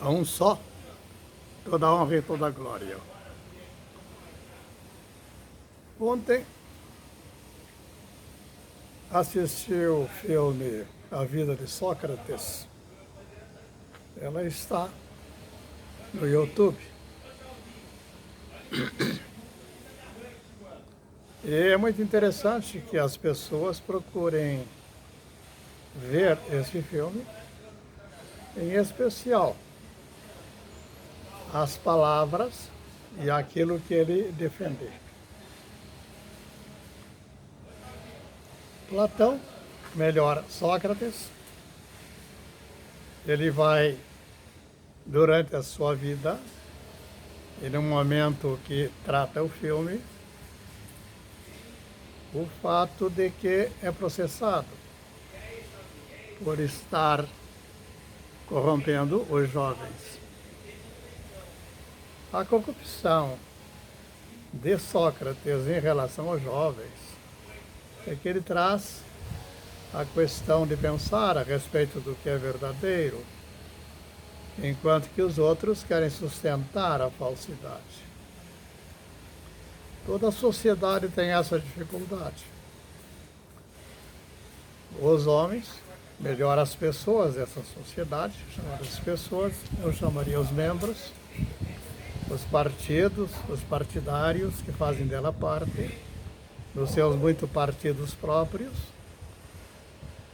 A um só, toda a honra e toda a glória. Ontem assisti o filme A Vida de Sócrates. Ela está no YouTube. E é muito interessante que as pessoas procurem ver esse filme, em especial as palavras e aquilo que ele defendeu. Platão, melhor, Sócrates, ele vai, durante a sua vida, e no momento que trata o filme, o fato de que é processado por estar corrompendo os jovens. A corrupção de Sócrates em relação aos jovens é que ele traz a questão de pensar a respeito do que é verdadeiro, enquanto que os outros querem sustentar a falsidade. Toda a sociedade tem essa dificuldade. Os homens, melhor as pessoas dessa sociedade, chamadas pessoas, eu chamaria os membros, os partidos, os partidários que fazem dela parte, dos seus muitos partidos próprios,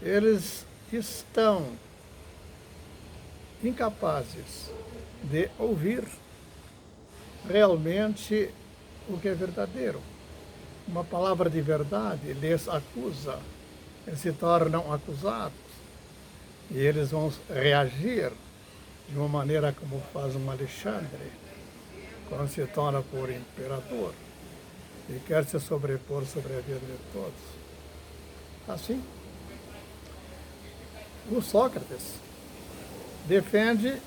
eles estão incapazes de ouvir realmente o que é verdadeiro. Uma palavra de verdade lhes acusa, eles se tornam acusados e eles vão reagir de uma maneira como faz um Alexandre quando se torna por imperador e quer se sobrepor sobre a vida de todos. Assim, o Sócrates defende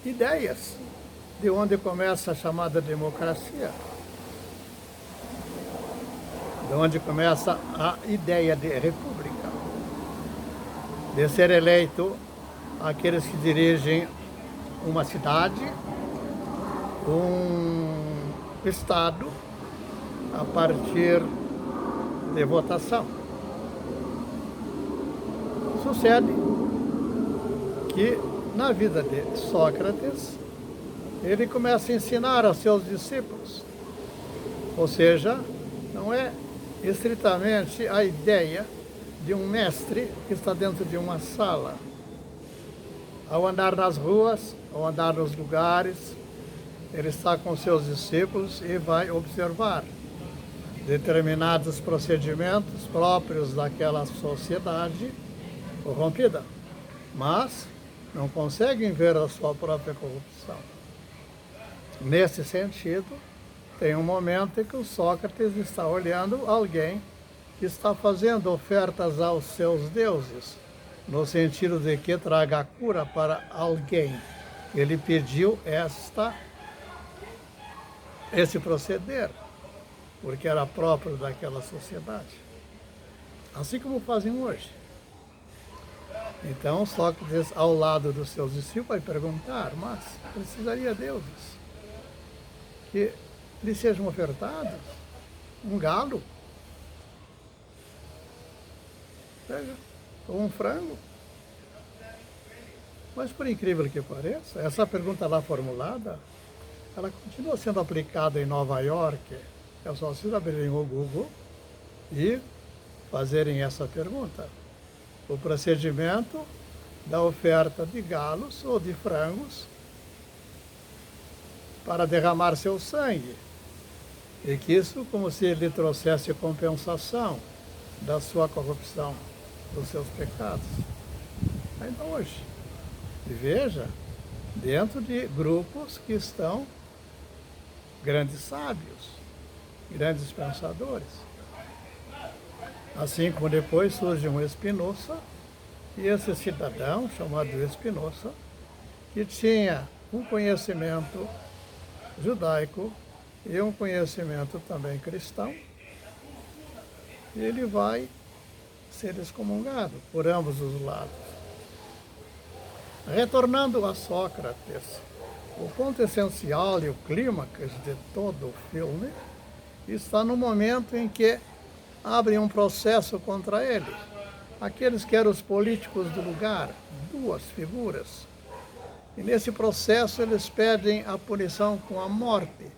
ideias de onde começa a chamada democracia, de onde começa a ideia de república, de ser eleito aqueles que dirigem uma cidade, um estado, a partir de votação. Sucede que, na vida de Sócrates, ele começa a ensinar aos seus discípulos. Ou seja, não é estritamente a ideia de um mestre que está dentro de uma sala. Ao andar nas ruas, ao andar nos lugares, ele está com seus discípulos e vai observar determinados procedimentos próprios daquela sociedade corrompida, mas não conseguem ver a sua própria corrupção. Nesse sentido, tem um momento em que o Sócrates está olhando alguém que está fazendo ofertas aos seus deuses, no sentido de que traga a cura para alguém. Ele pediu esse proceder, porque era próprio daquela sociedade. Assim como fazem hoje. Então, Sócrates, ao lado dos seus discípulos, vai perguntar, mas precisaria deuses que lhe sejam ofertados um galo, ou um frango? Mas, por incrível que pareça, essa pergunta lá formulada, ela continua sendo aplicada em Nova York. É só vocês abrirem o Google e fazerem essa pergunta. O procedimento da oferta de galos ou de frangos para derramar seu sangue. E que isso como se ele trouxesse compensação da sua corrupção, dos seus pecados. Ainda hoje. E veja, dentro de grupos que estão grandes sábios, grandes pensadores. Assim como depois surge um Spinoza, e esse cidadão, chamado Spinoza, que tinha um conhecimento judaico e um conhecimento também cristão, ele vai ser excomungado por ambos os lados. Retornando a Sócrates, o ponto essencial e o clímax de todo o filme está no momento em que abrem um processo contra ele. Aqueles que eram os políticos do lugar, duas figuras. E nesse processo eles pedem a punição com a morte,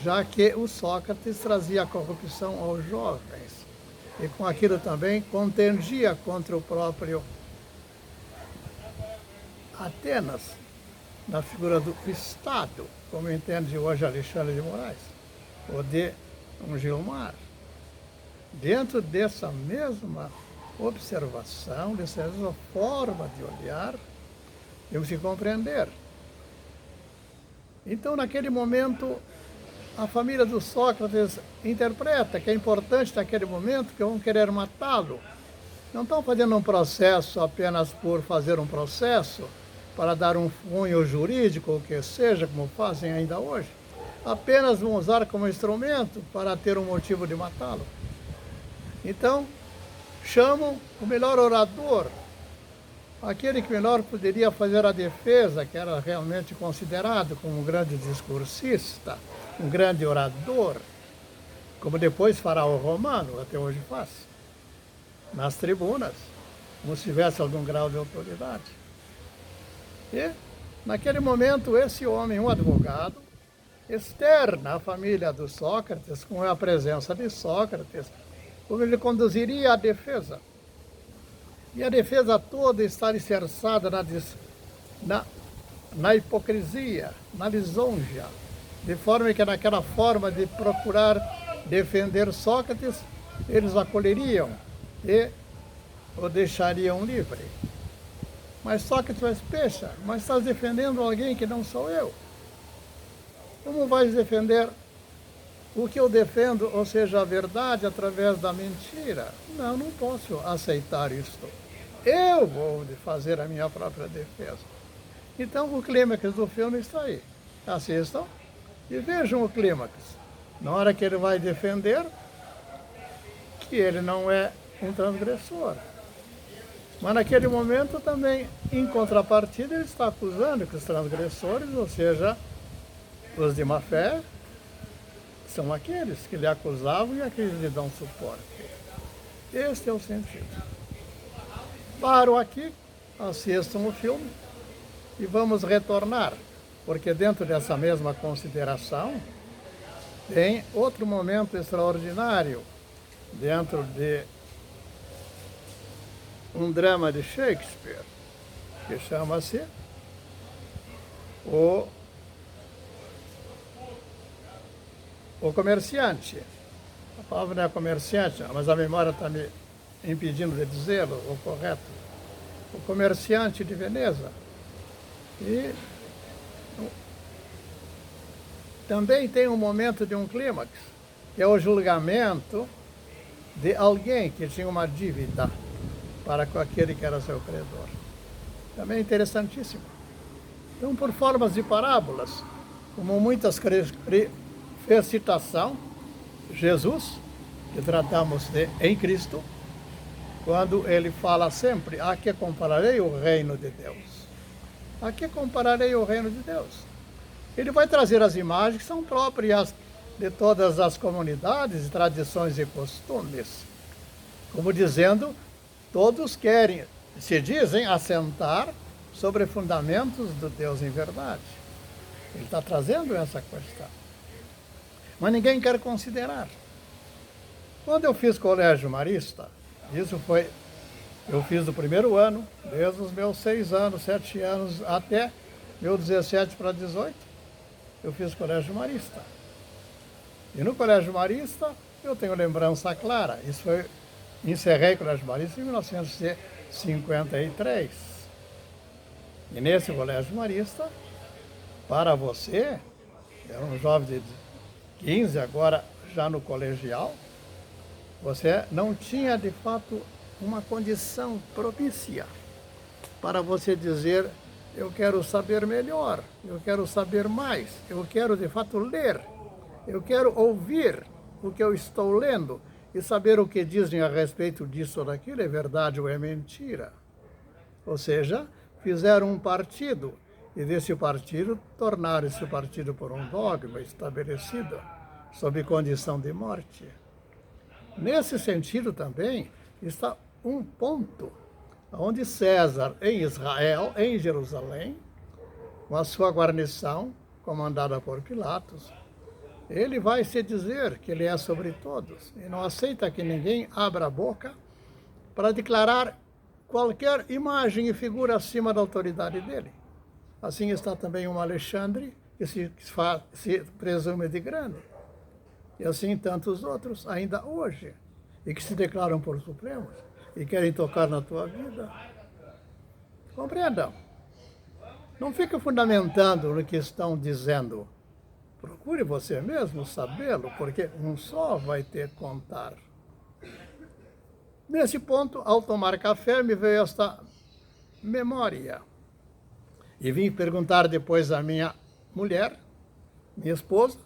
já que o Sócrates trazia a corrupção aos jovens. E com aquilo também contendia contra o próprio Atenas, na figura do Estado, como entende hoje Alexandre de Moraes, ou de um Gilmar. Dentro dessa mesma observação, dessa mesma forma de olhar, temos que compreender. Então, naquele momento, a família do Sócrates interpreta que é importante naquele momento que vão querer matá-lo. Não estão fazendo um processo apenas por fazer um processo, para dar um cunho jurídico, ou que seja, como fazem ainda hoje. Apenas vão usar como instrumento para ter um motivo de matá-lo. Então, chamam o melhor orador, aquele que melhor poderia fazer a defesa, que era realmente considerado como um grande discursista, um grande orador, como depois Faraó Romano, até hoje faz, nas tribunas, como se tivesse algum grau de autoridade. E, naquele momento, esse homem, um advogado, externa a família do Sócrates, com a presença de Sócrates, como ele conduziria a defesa. E a defesa toda está alicerçada na hipocrisia, na lisonja, de forma que naquela forma de procurar defender Sócrates, eles o acolheriam e o deixariam livre. Mas Sócrates vai pecha, mas estás defendendo alguém que não sou eu. Como vais defender o que eu defendo, ou seja, a verdade através da mentira? Não, não posso aceitar isto. Eu vou fazer a minha própria defesa. Então, o clímax do filme está aí. Assistam e vejam o clímax. Na hora que ele vai defender, que ele não é um transgressor. Mas naquele momento também, em contrapartida, ele está acusando que os transgressores, ou seja, os de má fé, são aqueles que lhe acusavam e aqueles lhe dão suporte. Este é o sentido. Paro aqui, assistam o filme e vamos retornar, porque dentro dessa mesma consideração tem outro momento extraordinário dentro de um drama de Shakespeare, que chama-se o Comerciante. A palavra não é comerciante, mas a memória está me impedindo de dizê-lo, o correto. O Comerciante de Veneza. E também tem um momento de um clímax, que é o julgamento de alguém que tinha uma dívida para com aquele que era seu credor. Também é interessantíssimo. Então, por formas de parábolas, como muitas fez citação, Jesus, que tratamos de em Cristo, quando ele fala sempre, a que compararei o reino de Deus? A que compararei o reino de Deus? Ele vai trazer as imagens que são próprias de todas as comunidades, tradições e costumes. Como dizendo, todos querem, se dizem, assentar sobre fundamentos do Deus em verdade. Ele está trazendo essa questão. Mas ninguém quer considerar. Quando eu fiz colégio marista, eu fiz do primeiro ano, desde os meus 6 anos, 7 anos, até meu 17 para 18, eu fiz colégio marista. E no colégio marista, eu tenho lembrança clara. Encerrei o colégio marista em 1953. E nesse colégio marista, para você, era um jovem de 15, agora já no colegial, você não tinha de fato uma condição propícia para você dizer, eu quero saber melhor, eu quero saber mais, eu quero de fato ler, eu quero ouvir o que eu estou lendo e saber o que dizem a respeito disso ou daquilo, é verdade ou é mentira. Ou seja, fizeram um partido, e desse partido tornaram esse partido por um dogma estabelecido, sob condição de morte. Nesse sentido também está um ponto onde César, em Israel, em Jerusalém, com a sua guarnição, comandada por Pilatos, ele vai se dizer que ele é sobre todos e não aceita que ninguém abra a boca para declarar qualquer imagem e figura acima da autoridade dele. Assim está também um Alexandre, que se presume de grande. E assim tantos outros, ainda hoje, e que se declaram por supremos e querem tocar na tua vida. Compreendam. Não fique fundamentando no que estão dizendo. Procure você mesmo sabê-lo, porque um só vai ter que contar. Nesse ponto, ao tomar café, me veio esta memória. E vim perguntar depois à minha mulher, minha esposa,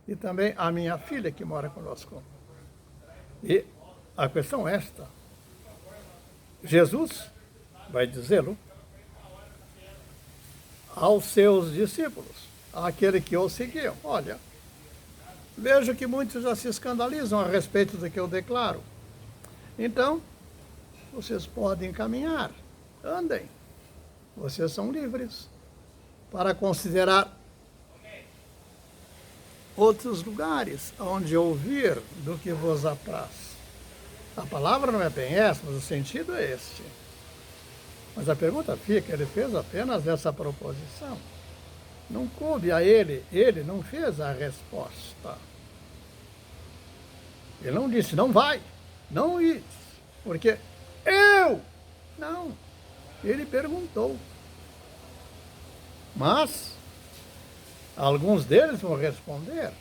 e também à minha filha que mora conosco. E a questão é esta. Jesus vai dizê-lo aos seus discípulos, àquele que o seguiam. Olha, vejo que muitos já se escandalizam a respeito do que eu declaro. Então, vocês podem caminhar, andem. Vocês são livres para considerar outros lugares onde ouvir do que vos apraz. A palavra não é bem essa, mas o sentido é este. Mas a pergunta fica, ele fez apenas essa proposição. Não coube a ele não fez a resposta. Ele não disse, não vai, não ir, porque eu, não. Ele perguntou. Mas alguns deles vão responder.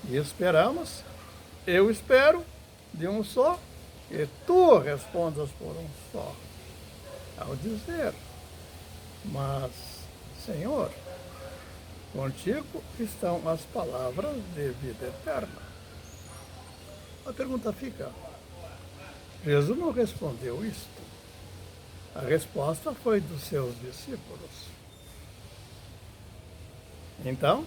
E esperamos, eu espero, de um só, e tu respondas por um só. Ao dizer, mas, Senhor, contigo estão as palavras de vida eterna. A pergunta fica, Jesus não respondeu isto. A resposta foi dos seus discípulos. Então,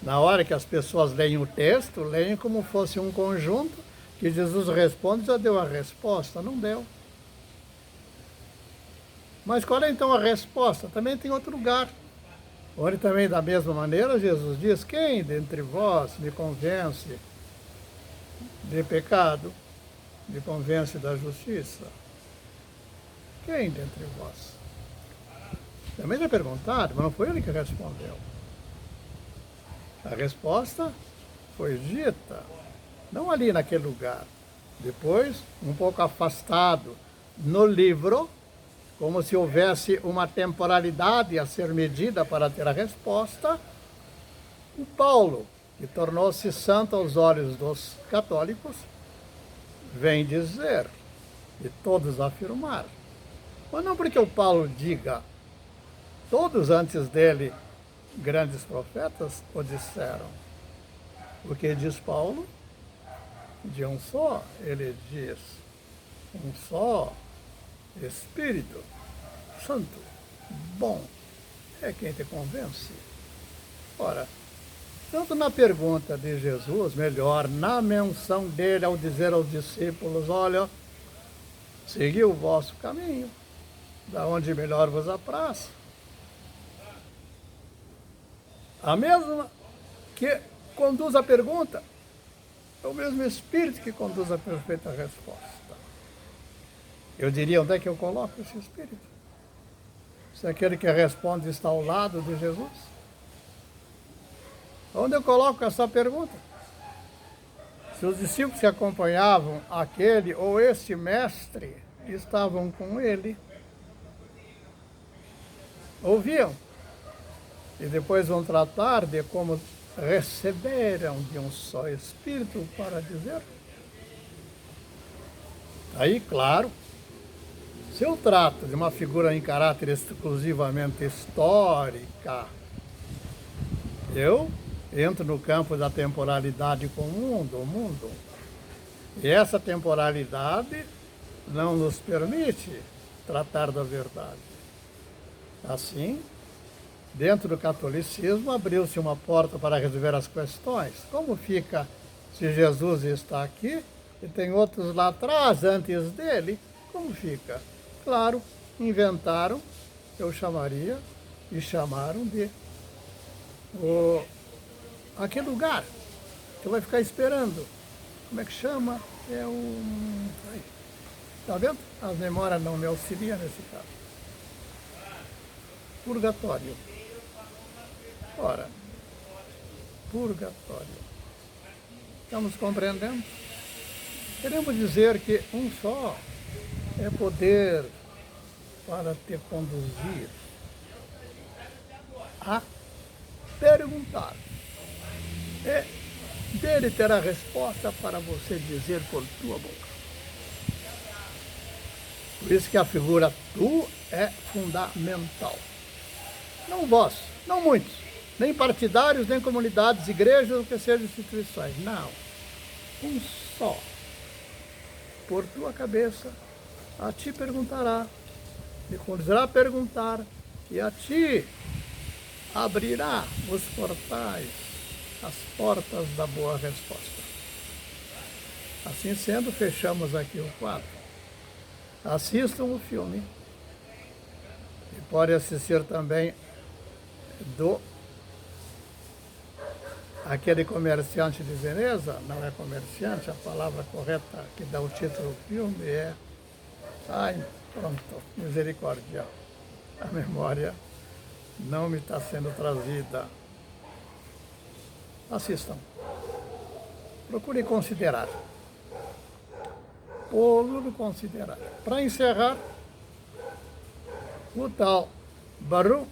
na hora que as pessoas leem o texto, leem como fosse um conjunto, que Jesus responde, já deu a resposta, não deu. Mas qual é então a resposta? Também tem outro lugar, onde também da mesma maneira Jesus diz, quem dentre vós me convence de pecado, me convence da justiça? Quem dentre vós? Também é perguntado, mas não foi ele que respondeu. A resposta foi dita, não ali naquele lugar. Depois, um pouco afastado no livro, como se houvesse uma temporalidade a ser medida para ter a resposta, o Paulo, que tornou-se santo aos olhos dos católicos, vem dizer, e todos afirmar. Mas não porque o Paulo diga, todos antes dele, grandes profetas, o disseram. Porque diz Paulo, de um só, ele diz, um só Espírito Santo, bom, é quem te convence. Ora, tanto na pergunta de Jesus, melhor, na menção dele ao dizer aos discípulos, olha, segui o vosso caminho, da onde melhor vos apraz. A mesma que conduz a pergunta, é o mesmo Espírito que conduz a perfeita resposta. Eu diria, onde é que eu coloco esse Espírito? Se aquele que responde está ao lado de Jesus? Onde eu coloco essa pergunta? Se os discípulos que acompanhavam aquele ou este mestre estavam com ele, ouviam, e depois vão tratar de como receberam de um só Espírito para dizer. Aí, claro, se eu trato de uma figura em caráter exclusivamente histórica, eu entro no campo da temporalidade comum do mundo. E essa temporalidade não nos permite tratar da verdade. Assim, dentro do catolicismo, abriu-se uma porta para resolver as questões. Como fica se Jesus está aqui e tem outros lá atrás, antes dele? Como fica? Claro, inventaram, eu chamaria, e chamaram de aquele lugar que vai ficar esperando. Como é que chama? É o... Está vendo? As memórias não me auxiliam nesse caso. Purgatório. Ora, purgatório. Estamos compreendendo? Queremos dizer que um só é poder para te conduzir a perguntar. E dele terá resposta para você dizer por tua boca. Por isso que a figura tu é fundamental. Não vós, não muitos, nem partidários, nem comunidades, igrejas, ou que sejam instituições. Não. Um só. Por tua cabeça, a ti perguntará, te conduzirá a perguntar, e a ti abrirá os portais, as portas da boa resposta. Assim sendo, fechamos aqui o quadro. Assistam o filme. E pode assistir também aquele comerciante de Veneza, não é comerciante, a palavra correta que dá o título do filme é... Ai, pronto, misericórdia. A memória não me está sendo trazida. Assistam. Procurem considerar. Procurem considerar. Para encerrar, o tal Baruch,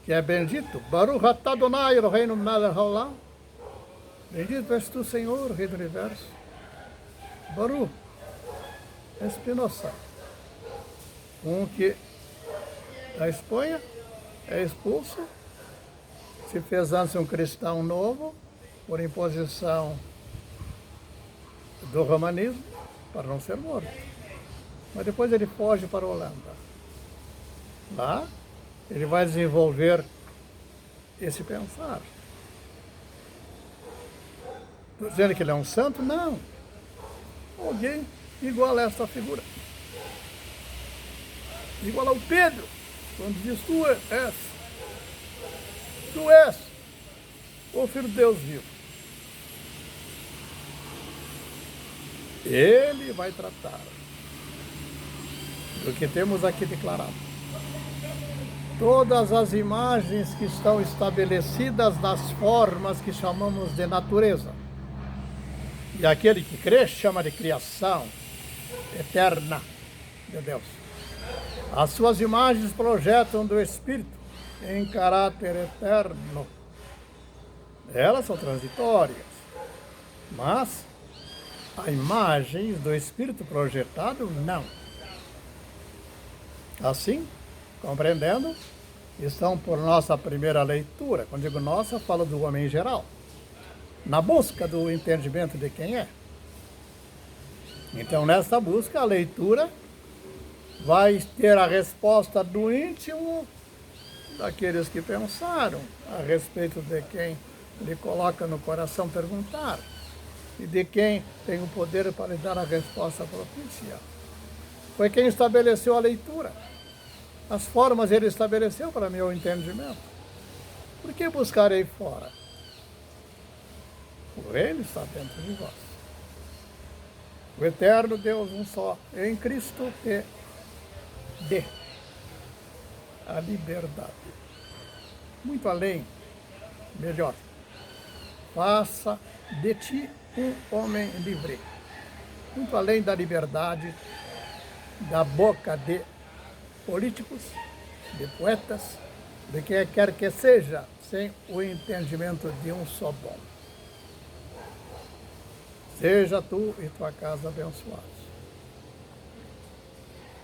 que é bendito, Baruch atah Adonai Eloheinu melech haolam, bendito és tu, Senhor, Rei do Universo. Baruch Espinosa, que da Espanha é expulso, se fez antes um cristão novo, por imposição do romanismo, para não ser morto. Mas depois ele foge para a Holanda. Lá, ele vai desenvolver esse pensar. Estou dizendo que ele é um santo? Não. Alguém igual a esta figura. Igual ao Pedro, quando diz, tu és o Filho de Deus vivo. Ele vai tratar do que temos aqui declarado. Todas as imagens que estão estabelecidas nas formas que chamamos de natureza. E aquele que crê chama de criação eterna de Deus. As suas imagens projetam do Espírito em caráter eterno. Elas são transitórias, mas as imagens do Espírito projetado, não. Assim, compreendendo, estão por nossa primeira leitura. Quando digo nossa, falo do homem em geral. Na busca do entendimento de quem é. Então, nessa busca, a leitura vai ter a resposta do íntimo daqueles que pensaram a respeito de quem lhe coloca no coração perguntar e de quem tem o poder para lhe dar a resposta propícia. Foi quem estabeleceu a leitura. As formas ele estabeleceu para meu entendimento. Por que buscarei fora? O reino está dentro de vós. O eterno Deus, um só, em Cristo te dê a liberdade. Muito além, melhor, faça de ti um homem livre. Muito além da liberdade, da boca de políticos, de poetas, de quem quer que seja, sem o entendimento de um só bom. Seja tu e tua casa abençoada.